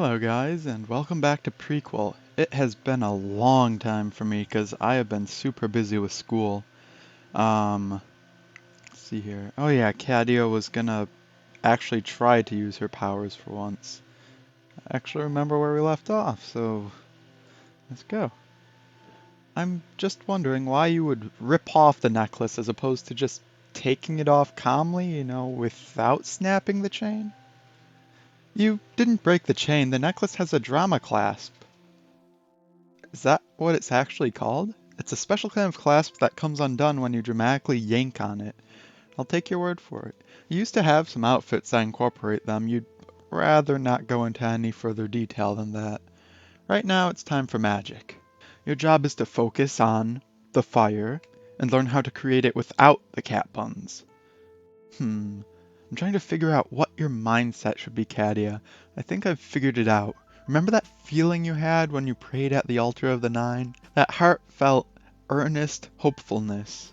Hello guys, and welcome back to Prequel. It has been a long time for me because I have been super busy with school. Let's see here. Oh yeah, Katia was gonna actually try to use her powers for once. I actually remember where we left off, so let's go. I'm just wondering why you would rip off the necklace as opposed to just taking it off calmly, without snapping the chain? You didn't break the chain, the necklace has a drama clasp. Is that what it's actually called? It's a special kind of clasp that comes undone when you dramatically yank on it. I'll take your word for it. You used to have some outfits that incorporate them. You'd rather not go into any further detail than that. Right now, it's time for magic. Your job is to focus on the fire and learn how to create it without the cat buns. I'm trying to figure out what your mindset should be, Katia. I think I've figured it out. Remember that feeling you had when you prayed at the altar of the Nine? That heartfelt, earnest hopefulness.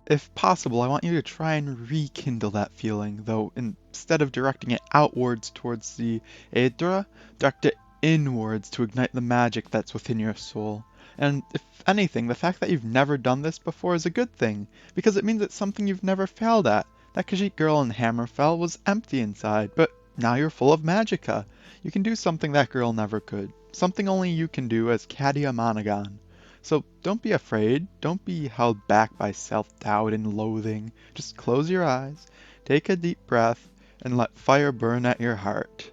If possible, I want you to try and rekindle that feeling, though instead of directing it outwards towards the Aedra, direct it inwards to ignite the magic that's within your soul. And if anything, the fact that you've never done this before is a good thing, because it means it's something you've never failed at. That Khajiit girl in Hammerfell was empty inside, but now you're full of magicka. You can do something that girl never could. Something only you can do as Katia Monaghan. So don't be afraid. Don't be held back by self-doubt and loathing. Just close your eyes, take a deep breath, and let fire burn at your heart.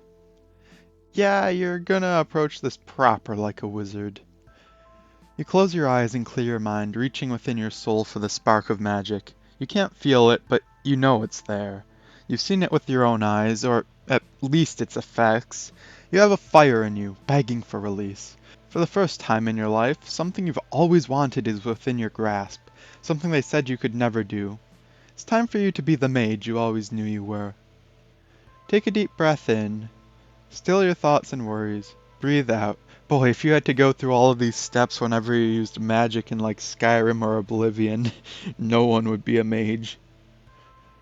Yeah, you're gonna approach this proper like a wizard. You close your eyes and clear your mind, reaching within your soul for the spark of magic. You can't feel it, but you know it's there. You've seen it with your own eyes, or at least its effects. You have a fire in you, begging for release. For the first time in your life, something you've always wanted is within your grasp, something they said you could never do. It's time for you to be the mage you always knew you were. Take a deep breath in. Still your thoughts and worries. Breathe out. Boy, if you had to go through all of these steps whenever you used magic in like Skyrim or Oblivion, no one would be a mage.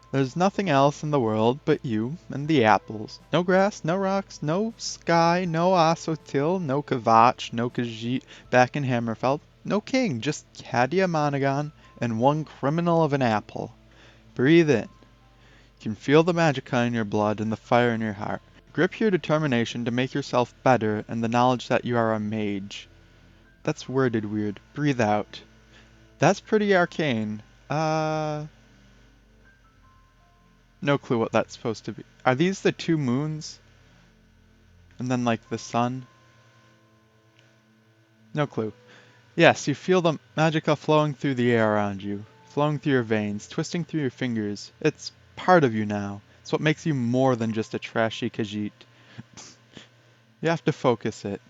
There's nothing else in the world but you and the apples. No grass, no rocks, no sky, no Asotil, no Kvatch, no Khajiit back in Hammerfell, no king, just Katia Monaghan and one criminal of an apple. Breathe in. You can feel the magicka in your blood and the fire in your heart. Grip your determination to make yourself better and the knowledge that you are a mage. That's worded weird. Breathe out. That's pretty arcane. No clue what that's supposed to be. Are these the two moons? And then like the sun? No clue. Yes, you feel the magicka flowing through the air around you, flowing through your veins, twisting through your fingers. It's part of you now. It's what makes you more than just a trashy Khajiit. You have to focus it.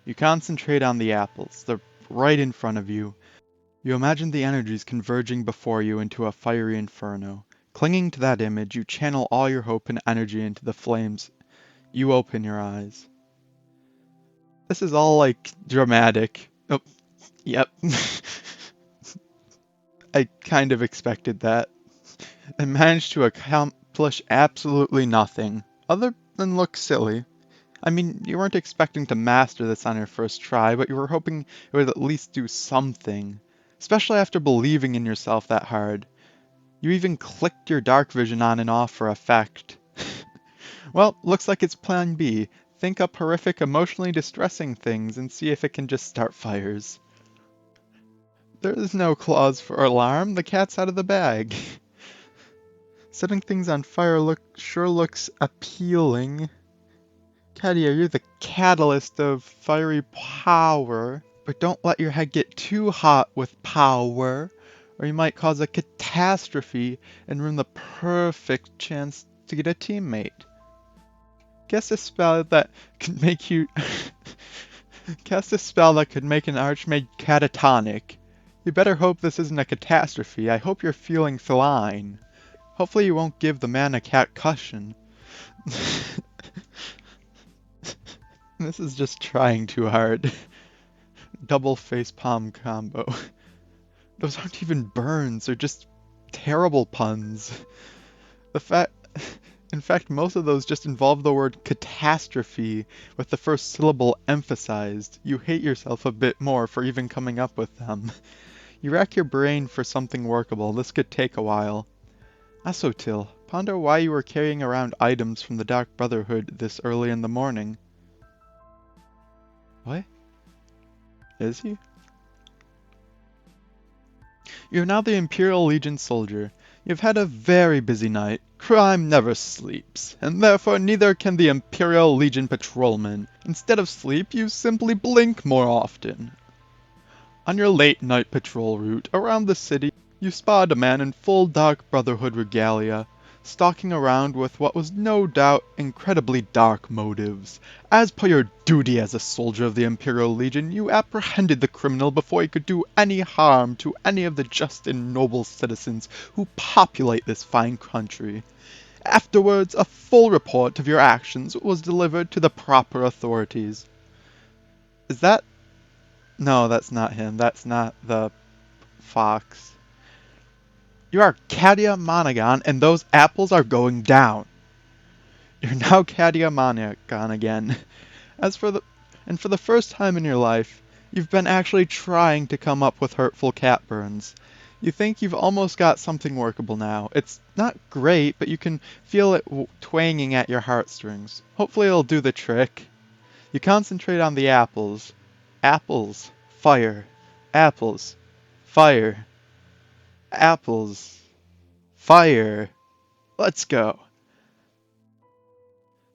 You concentrate on the apples. They're right in front of you. You imagine the energies converging before you into a fiery inferno. Clinging to that image, you channel all your hope and energy into the flames. You open your eyes. This is all like dramatic. Oh, yep. I kind of expected that. I managed to accomplish absolutely nothing, other than look silly. I mean, you weren't expecting to master this on your first try, but you were hoping it would at least do something, especially after believing in yourself that hard. You even clicked your dark vision on and off for effect. Well, looks like it's plan B. Think up horrific, emotionally distressing things and see if it can just start fires. There is no clause for alarm, the cat's out of the bag. Setting things on fire sure looks appealing. Katia, you're the catalyst of fiery power, but don't let your head get too hot with power, or you might cause a catastrophe and ruin the perfect chance to get a teammate. Guess a spell that could make you... Cast a spell that could make an archmage catatonic. You better hope this isn't a catastrophe. I hope you're feeling fine. Hopefully you won't give the man a catcussion. This is just trying too hard. Double face palm combo. Those aren't even burns, they're just terrible puns. The fact In fact, most of those just involve the word catastrophe, with the first syllable emphasized. You hate yourself a bit more for even coming up with them. You rack your brain for something workable. This could take a while. Asotil, ponder why you were carrying around items from the Dark Brotherhood this early in the morning. What? Is he? You're now the Imperial Legion soldier. You've had a very busy night. Crime never sleeps, and therefore neither can the Imperial Legion patrolman. Instead of sleep, you simply blink more often. On your late night patrol route around the city, you spotted a man in full Dark Brotherhood regalia, stalking around with what was no doubt incredibly dark motives. As per your duty as a soldier of the Imperial Legion, you apprehended the criminal before he could do any harm to any of the just and noble citizens who populate this fine country. Afterwards, a full report of your actions was delivered to the proper authorities. Is that... No, that's not him. That's not the fox. You are Katia Monagon, and those apples are going down. You're now Katia Monagon again. As for the, and for the first time in your life, you've been actually trying to come up with hurtful cat burns. You think you've almost got something workable now. It's not great, but you can feel it twanging at your heartstrings. Hopefully it'll do the trick. You concentrate on the apples. Apples. Fire. Apples. Fire. Apples. Fire. Let's go.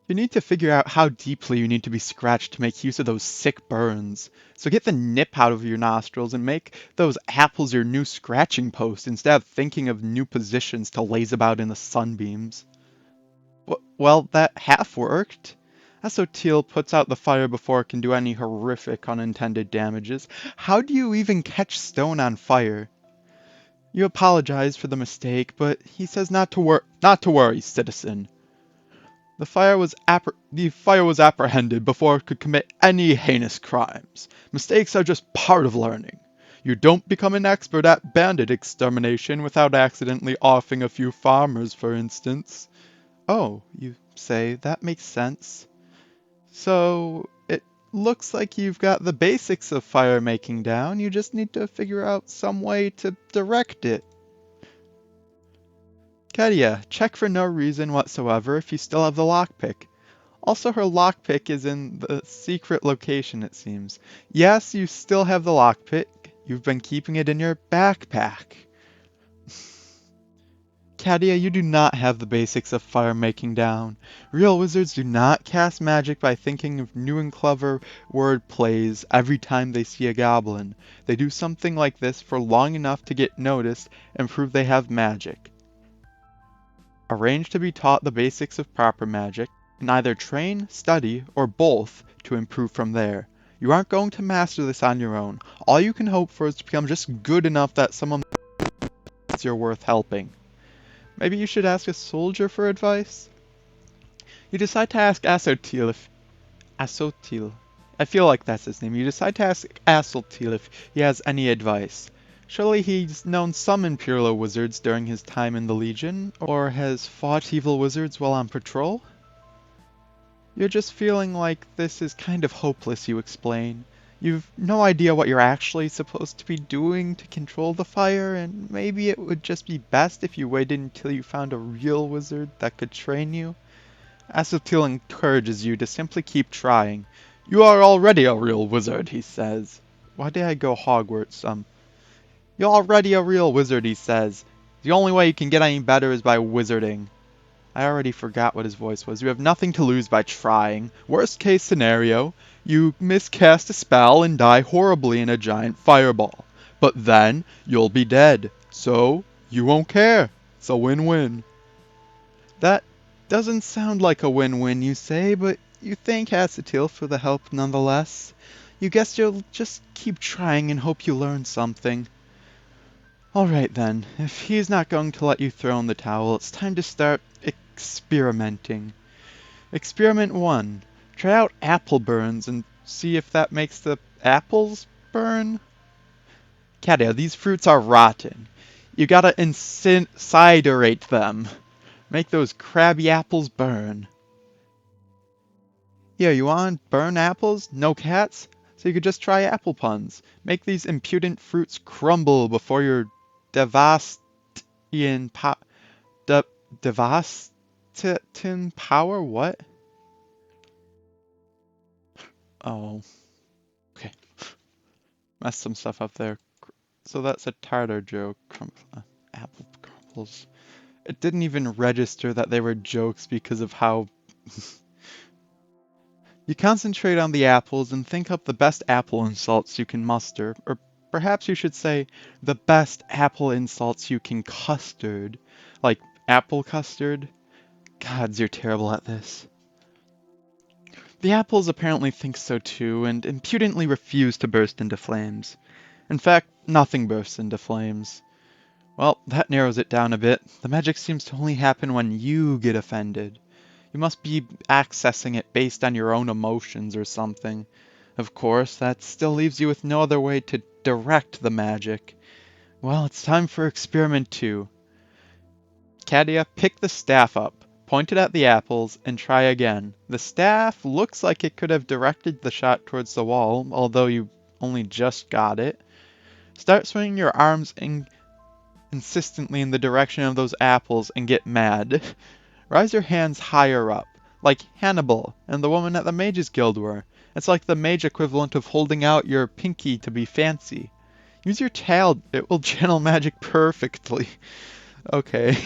You need to figure out how deeply you need to be scratched to make use of those sick burns. So get the nip out of your nostrils and make those apples your new scratching post instead of thinking of new positions to laze about in the sunbeams. Well, that half worked. Asotil puts out the fire before it can do any horrific unintended damages. How do you even catch stone on fire? You apologize for the mistake, but he says not to worry, citizen. The fire was apprehended before it could commit any heinous crimes. Mistakes are just part of learning. You don't become an expert at bandit extermination without accidentally offing a few farmers, for instance. Oh, you say, that makes sense. So, it looks like you've got the basics of fire making down, you just need to figure out some way to direct it. Katia, check for no reason whatsoever if you still have the lockpick. Also, her lockpick is in the secret location, it seems. Yes, you still have the lockpick. You've been keeping it in your backpack. Katia, you do not have the basics of fire making down. Real wizards do not cast magic by thinking of new and clever word plays every time they see a goblin. They do something like this for long enough to get noticed and prove they have magic. Arrange to be taught the basics of proper magic, and either train, study, or both to improve from there. You aren't going to master this on your own. All you can hope for is to become just good enough that someone thinks you're worth helping. Maybe you should ask a soldier for advice? You decide to ask Asotil. I feel like that's his name. You decide to ask Asotil if he has any advice. Surely he's known some Imperial wizards during his time in the Legion, or has fought evil wizards while on patrol? You're just feeling like this is kind of hopeless, you explain. You've no idea what you're actually supposed to be doing to control the fire, and maybe it would just be best if you waited until you found a real wizard that could train you. Asotil encourages you to simply keep trying. You are already a real wizard, he says. Why did I go Hogwarts? You're already a real wizard, he says. The only way you can get any better is by wizarding. I already forgot what his voice was. You have nothing to lose by trying. Worst case scenario, you miscast a spell and die horribly in a giant fireball. But then, you'll be dead. So, you won't care. It's a win-win. That doesn't sound like a win-win, you say, but you thank Asotil for the help nonetheless. You guess you'll just keep trying and hope you learn something. Alright then, if he's not going to let you throw in the towel, it's time to start experimenting. Experiment 1. Try out apple burns and see if that makes the apples burn. Katia, these fruits are rotten. You gotta incinerate them. Make those crabby apples burn. Yeah, you want burn apples? No cats? So you could just try apple puns. Make these impudent fruits crumble before your devastating de devastating power? What? Oh, okay. Messed some stuff up there. So that's a tartar joke. Apple crumbles. It didn't even register that they were jokes because of how you concentrate on the apples and think up the best apple insults you can muster, or perhaps you should say the best apple insults you can custard. Like apple custard? Gods, you're terrible at this. The apples apparently think so too, and impudently refuse to burst into flames. In fact, nothing bursts into flames. Well, that narrows it down a bit. The magic seems to only happen when you get offended. You must be accessing it based on your own emotions or something. Of course, that still leaves you with no other way to direct the magic. Well, it's time for experiment 2. Katia, pick the staff up, point it at the apples, and try again. The staff looks like it could have directed the shot towards the wall, although you only just got it. Start swinging your arms insistently in the direction of those apples and get mad. Rise your hands higher up, like Hannibal and the woman at the Mages Guild were. It's like the mage equivalent of holding out your pinky to be fancy. Use your tail, it will channel magic perfectly. Okay.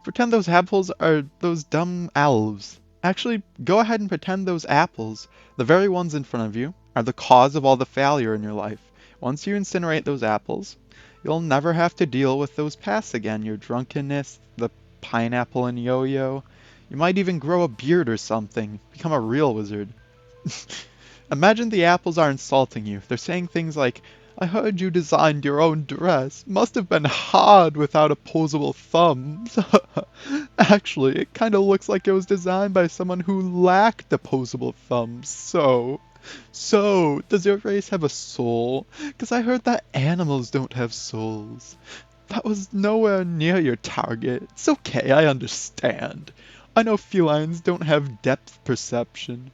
Pretend those apples are those dumb elves. Actually, go ahead and pretend those apples, the very ones in front of you, are the cause of all the failure in your life. Once you incinerate those apples, you'll never have to deal with those pasts again. Your drunkenness, the pineapple and yo-yo. You might even grow a beard or something. Become a real wizard. Imagine the apples are insulting you. They're saying things like, I heard you designed your own dress. Must have been hard without opposable thumbs. Actually, it kind of looks like it was designed by someone who lacked opposable thumbs. So, does your race have a soul? 'Cause I heard that animals don't have souls. That was nowhere near your target. It's okay, I understand. I know felines don't have depth perception.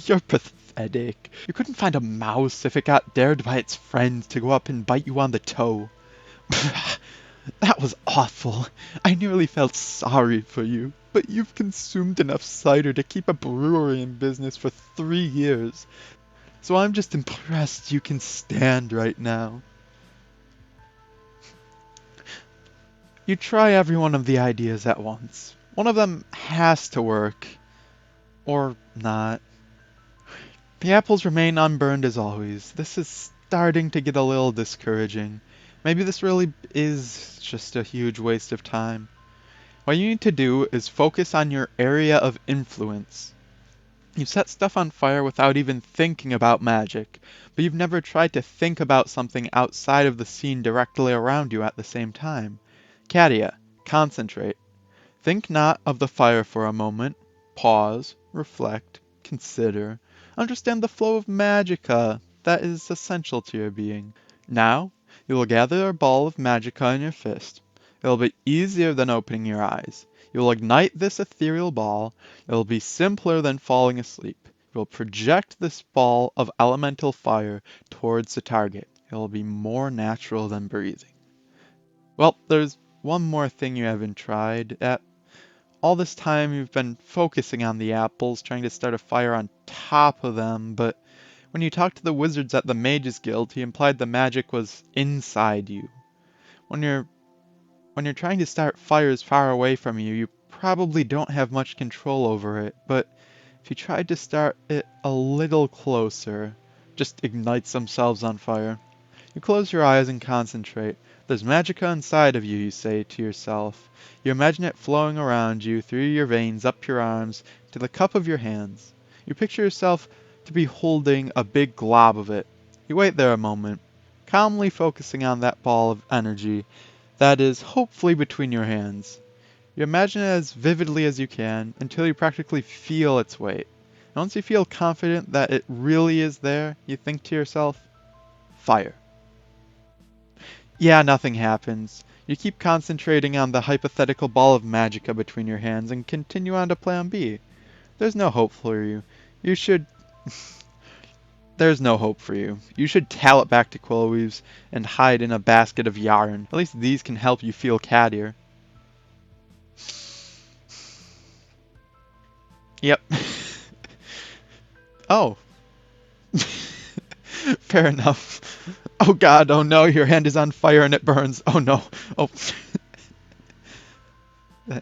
You're pathetic. You couldn't find a mouse if it got dared by its friends to go up and bite you on the toe. That was awful. I nearly felt sorry for you. But you've consumed enough cider to keep a brewery in business for 3 years. So I'm just impressed you can stand right now. You try every one of the ideas at once. One of them has to work. Or not. The apples remain unburned as always. This is starting to get a little discouraging. Maybe this really is just a huge waste of time. What you need to do is focus on your area of influence. You've set stuff on fire without even thinking about magic, but you've never tried to think about something outside of the scene directly around you at the same time. Katia, concentrate. Think not of the fire for a moment. Pause, reflect, consider. Understand the flow of magicka that is essential to your being. Now, you will gather a ball of magicka in your fist. It will be easier than opening your eyes. You will ignite this ethereal ball. It will be simpler than falling asleep. You will project this ball of elemental fire towards the target. It will be more natural than breathing. Well, there's one more thing you haven't tried. All this time you've been focusing on the apples, trying to start a fire on top of them, but when you talked to the wizards at the Mages Guild, he implied the magic was inside you. When you're trying to start fires far away from you, you probably don't have much control over it, but if you tried to start it a little closer, just ignites themselves on fire. You close your eyes and concentrate. There's magicka inside of you, you say to yourself. You imagine it flowing around you, through your veins, up your arms, to the cup of your hands. You picture yourself to be holding a big glob of it. You wait there a moment, calmly focusing on that ball of energy that is hopefully between your hands. You imagine it as vividly as you can until you practically feel its weight. And once you feel confident that it really is there, you think to yourself, fire. Yeah, nothing happens. You keep concentrating on the hypothetical ball of magicka between your hands and continue on to plan B. There's no hope for you. You should... There's no hope for you. You should tail it back to Quill Weaves and hide in a basket of yarn. At least these can help you feel cattier. Yep. Oh. Fair enough. Oh god, oh no, your hand is on fire and it burns. Oh no. Oh.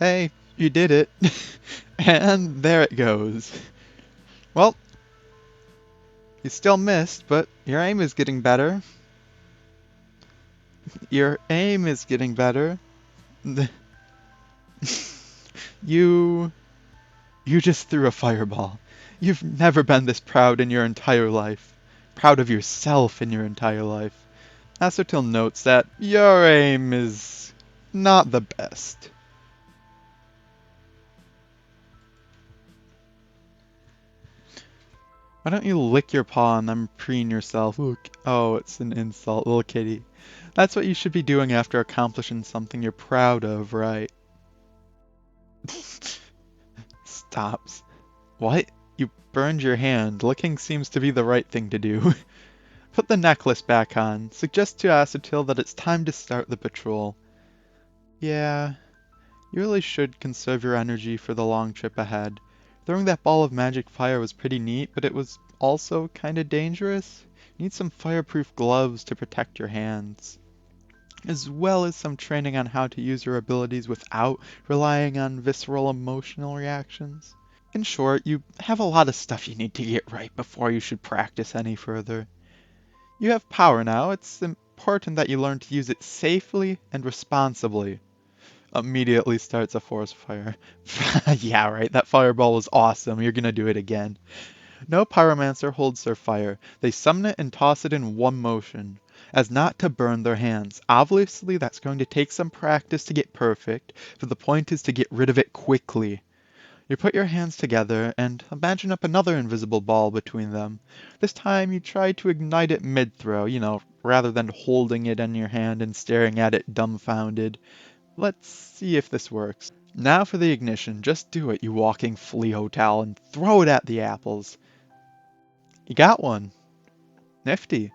Hey, you did it. And there it goes. Well, you still missed, but your aim is getting better. Your aim is getting better. You just threw a fireball. You've never been this proud in your entire life. Proud of yourself in your entire life. Asotil notes that your aim is not the best. Why don't you lick your paw and then preen yourself? Look. Oh, it's an insult, little kitty. That's what you should be doing after accomplishing something you're proud of, right? Stops. What? You burned your hand. Licking seems to be the right thing to do. Put the necklace back on. Suggest to Asotil that it's time to start the patrol. Yeah, you really should conserve your energy for the long trip ahead. Throwing that ball of magic fire was pretty neat, but it was also kinda dangerous. You need some fireproof gloves to protect your hands, as well as some training on how to use your abilities without relying on visceral emotional reactions. In short, you have a lot of stuff you need to get right before you should practice any further. You have power now, it's important that you learn to use it safely and responsibly. Immediately starts a forest fire. Yeah, right, that fireball was awesome, you're gonna do it again. No pyromancer holds their fire. They summon it and toss it in one motion, as not to burn their hands. Obviously, that's going to take some practice to get perfect, but the point is to get rid of it quickly. You put your hands together and imagine up another invisible ball between them. This time you try to ignite it mid-throw, rather than holding it in your hand and staring at it dumbfounded. Let's see if this works. Now for the ignition. Just do it, you walking flea hotel, and throw it at the apples. You got one. Nifty.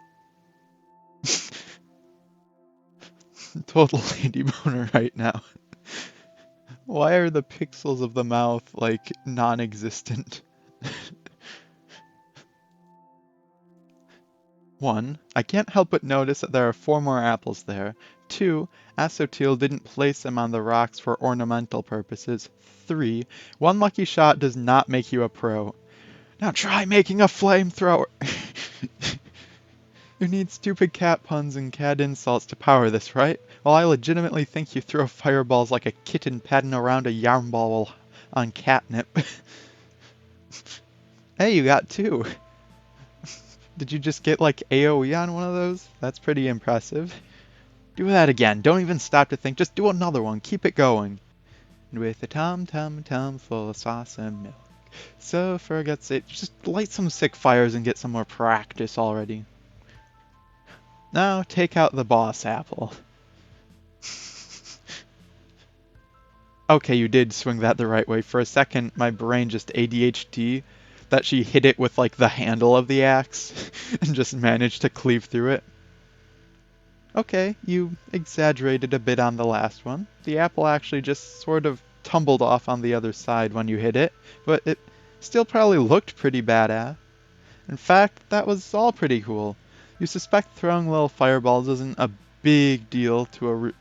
Total lady boner right now. Why are the pixels of the mouth, like, non-existent? 1. I can't help but notice that there are 4 more apples there. 2. Asotil didn't place them on the rocks for ornamental purposes. 3. One lucky shot does not make you a pro. Now try making a flamethrower! You need stupid cat puns and cat insults to power this, right? Well, I legitimately think you throw fireballs like a kitten padding around a yarn ball on catnip. Hey, you got 2. Did you just get like AoE on one of those? That's pretty impressive. Do that again. Don't even stop to think. Just do another one. Keep it going. And with a tum full of sauce and milk. So forgets it. Just light some sick fires and get some more practice already. Now take out the boss apple. Okay, you did swing that the right way. For a second, my brain just ADHD that she hit it with like the handle of the axe and just managed to cleave through it. Okay, you exaggerated a bit on the last one. The apple actually just sort of tumbled off on the other side when you hit it, but it still probably looked pretty badass. In fact, that was all pretty cool. You suspect throwing little fireballs isn't a big deal to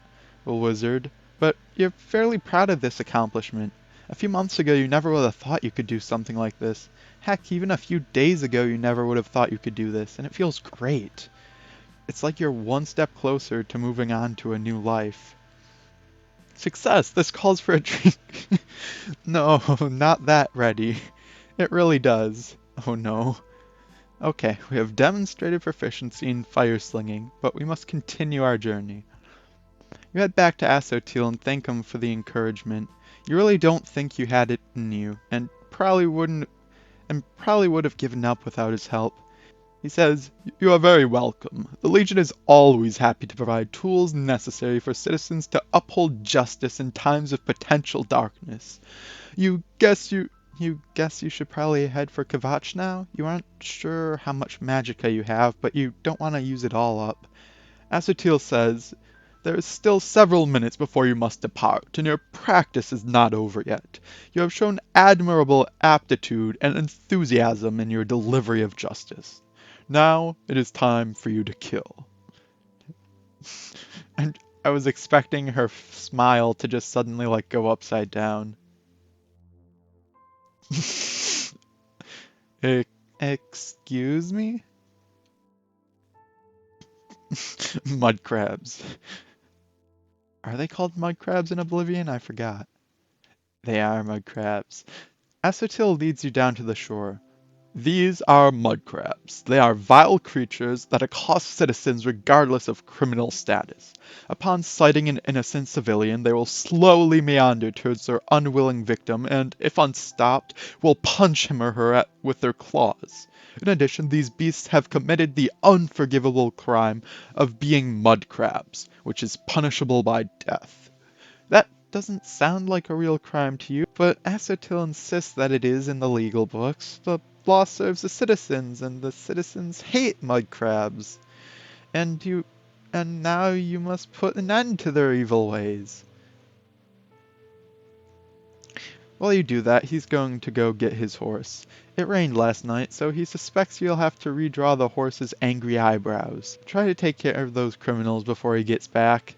a wizard, but you're fairly proud of this accomplishment. A few months ago you never would have thought you could do something like this. Heck, even a few days ago you never would have thought you could do this, and it feels great. It's like you're one step closer to moving on to a new life. Success! This calls for a drink! No, not that ready. It really does. Oh no. Okay, we have demonstrated proficiency in fire slinging, but we must continue our journey. You head back to Asotil and thank him for the encouragement. You really don't think you had it in you, and probably would have given up without his help. He says, "You are very welcome. The Legion is always happy to provide tools necessary for citizens to uphold justice in times of potential darkness. You guess you should probably head for Kvatch now? You aren't sure how much magicka you have, but you don't want to use it all up." Asotil says, "There is still several minutes before you must depart, and your practice is not over yet. You have shown admirable aptitude and enthusiasm in your delivery of justice. Now it is time for you to kill." And I was expecting her smile to just suddenly like go upside down. E- Excuse me? Mud crabs. Are they called mud crabs in Oblivion? I forgot. They are mud crabs. Asotil leads you down to the shore. "These are mud crabs. They are vile creatures that accost citizens regardless of criminal status. Upon sighting an innocent civilian, they will slowly meander towards their unwilling victim and, if unstopped, will punch him or her with their claws. In addition, these beasts have committed the unforgivable crime of being mud crabs, which is punishable by death." That doesn't sound like a real crime to you, but Asotil insists that it is in the legal books. The law serves the citizens, and the citizens hate mud crabs. And now you must put an end to their evil ways. While you do that, he's going to go get his horse. It rained last night, so he suspects you'll have to redraw the horse's angry eyebrows. Try to take care of those criminals before he gets back.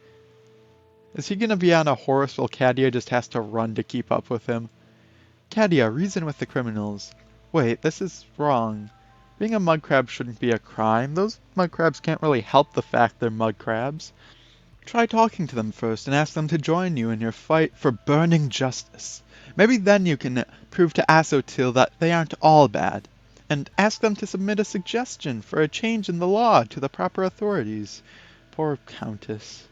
Is he gonna be on a horse while Katia just has to run to keep up with him? "Katia, reason with the criminals." Wait, this is wrong. Being a mud crab shouldn't be a crime. Those mud crabs can't really help the fact they're mud crabs. Try talking to them first and ask them to join you in your fight for burning justice. Maybe then you can prove to Asotil that they aren't all bad. And ask them to submit a suggestion for a change in the law to the proper authorities. Poor Countess.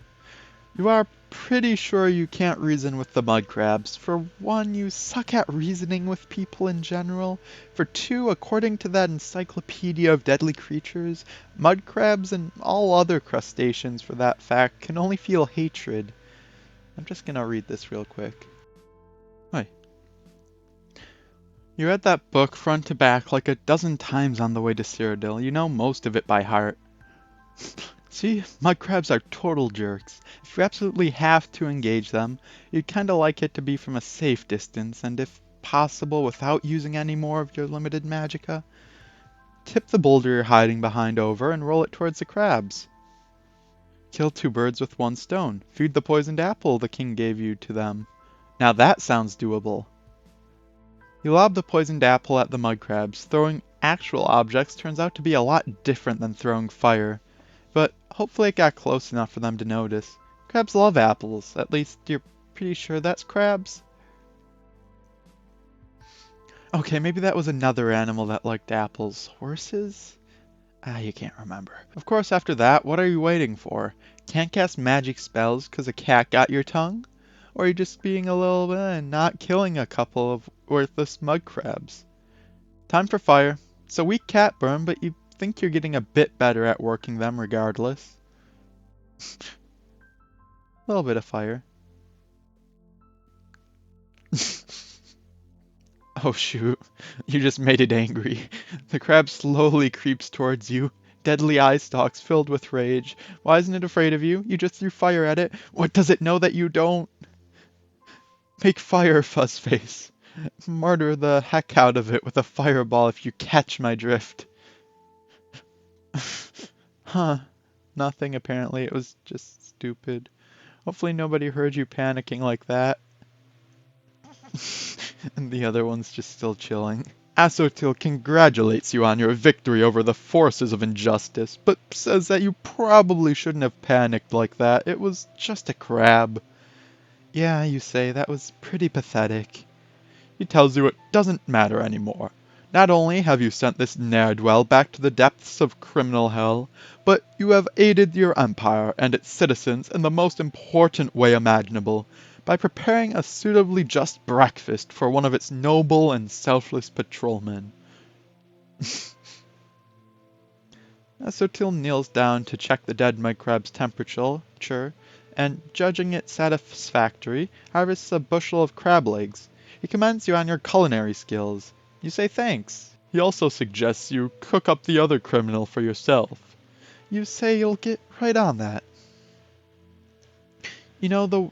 You are pretty sure you can't reason with the mud crabs. For one, you suck at reasoning with people in general. For two, according to that encyclopedia of deadly creatures, mud crabs and all other crustaceans for that fact can only feel hatred. I'm just gonna read this real quick. Hi. You read that book front to back like a dozen times on the way to Cyrodiil. You know most of it by heart. See, mud crabs are total jerks. If you absolutely have to engage them, you'd kinda like it to be from a safe distance, and if possible without using any more of your limited magicka. Tip the boulder you're hiding behind over and roll it towards the crabs. Kill two birds with one stone. Feed the poisoned apple the king gave you to them. Now that sounds doable. You lob the poisoned apple at the mud crabs. Throwing actual objects turns out to be a lot different than throwing fire. But hopefully it got close enough for them to notice. Crabs love apples. At least you're pretty sure that's crabs? Okay, maybe that was another animal that liked apples. Horses? You can't remember. Of course, after that, what are you waiting for? Can't cast magic spells 'cause a cat got your tongue? Or are you just being a little bit and not killing a couple of worthless mud crabs? Time for fire. It's a weak cat burn, but you think you're getting a bit better at working them regardless. A little bit of fire. Oh shoot, you just made it angry. The crab slowly creeps towards you, deadly eye stalks filled with rage. Why isn't it afraid of you? You just threw fire at it. What does it know that you don't? Make fire, Fuzzface. Murder the heck out of it with a fireball if you catch my drift. Huh. Nothing apparently, it was just stupid. Hopefully nobody heard you panicking like that. And the other one's just still chilling. Asotil congratulates you on your victory over the forces of injustice, but says that you probably shouldn't have panicked like that. It was just a crab. Yeah, you say, that was pretty pathetic. He tells you it doesn't matter anymore. Not only have you sent this ne'er-do-well back to the depths of criminal hell, but you have aided your empire and its citizens in the most important way imaginable, by preparing a suitably just breakfast for one of its noble and selfless patrolmen. So Till kneels down to check the dead microb's temperature, and, judging it satisfactory, harvests a bushel of crab legs. He commends you on your culinary skills. You say thanks. He also suggests you cook up the other criminal for yourself. You say you'll get right on that. You know the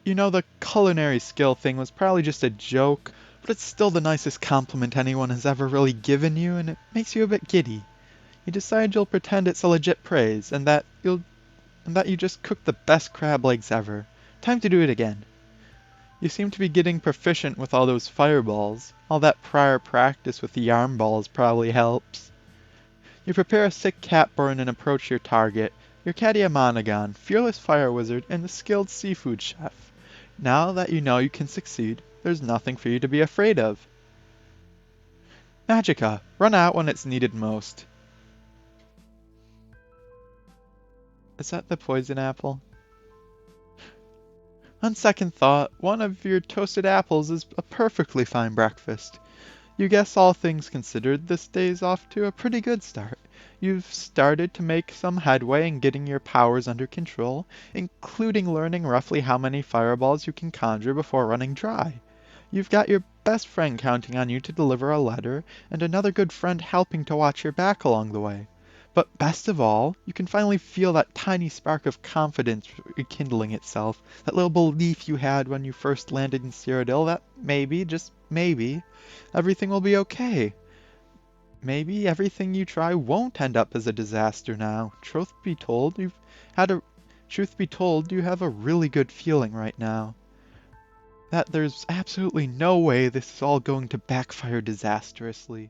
the culinary skill thing was probably just a joke, but it's still the nicest compliment anyone has ever really given you, and it makes you a bit giddy. You decide you'll pretend it's a legit praise, and that you just cooked the best crab legs ever. Time to do it again. You seem to be getting proficient with all those fireballs. All that prior practice with the yarn balls probably helps. You prepare a sick cat burn and approach your target, your katia, fearless fire wizard, and the skilled seafood chef. Now that you know you can succeed, there's nothing for you to be afraid of. Magica, run out when it's needed most. Is that the poison apple? On second thought, one of your toasted apples is a perfectly fine breakfast. You guess all things considered, this day's off to a pretty good start. You've started to make some headway in getting your powers under control, including learning roughly how many fireballs you can conjure before running dry. You've got your best friend counting on you to deliver a letter, and another good friend helping to watch your back along the way. But best of all, you can finally feel that tiny spark of confidence rekindling itself, that little belief you had when you first landed in Cyrodiil that maybe, just maybe, everything will be okay. Maybe everything you try won't end up as a disaster now. Truth be told, you have a really good feeling right now. That there's absolutely no way this is all going to backfire disastrously.